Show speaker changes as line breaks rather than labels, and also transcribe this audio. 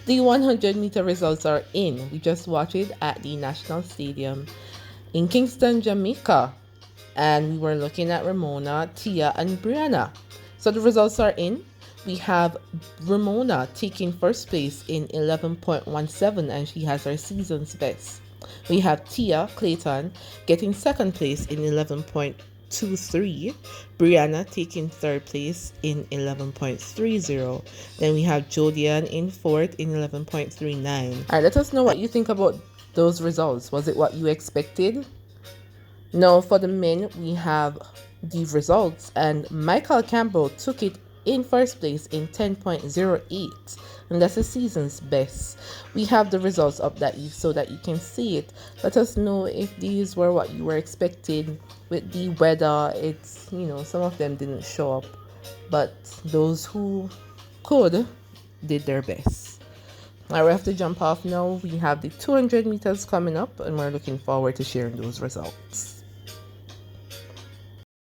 The 100-meter results are in. We just watched it at the National Stadium in Kingston, Jamaica. And we were looking at Remona, Tia, and Briana. So the results are in. We have Remona taking first place in 11.17, and she has her season's best. We have Tia Clayton getting second place in 11.23. Briana taking third place in 11.30. Then we have Jodian in fourth in 11.39. All right, let us know what you think about those results. Was it what you expected? Now for the men, we have the results, and Michael Campbell took it in first place in 10.08, and that's the season's best. We have the results up that so that you can see it. Let us know if these were what you were expecting. With the weather, it's, some of them didn't show up, but those who could did their best. Now we have to jump off now. We have the 200 meters coming up, and we're looking forward to sharing those results.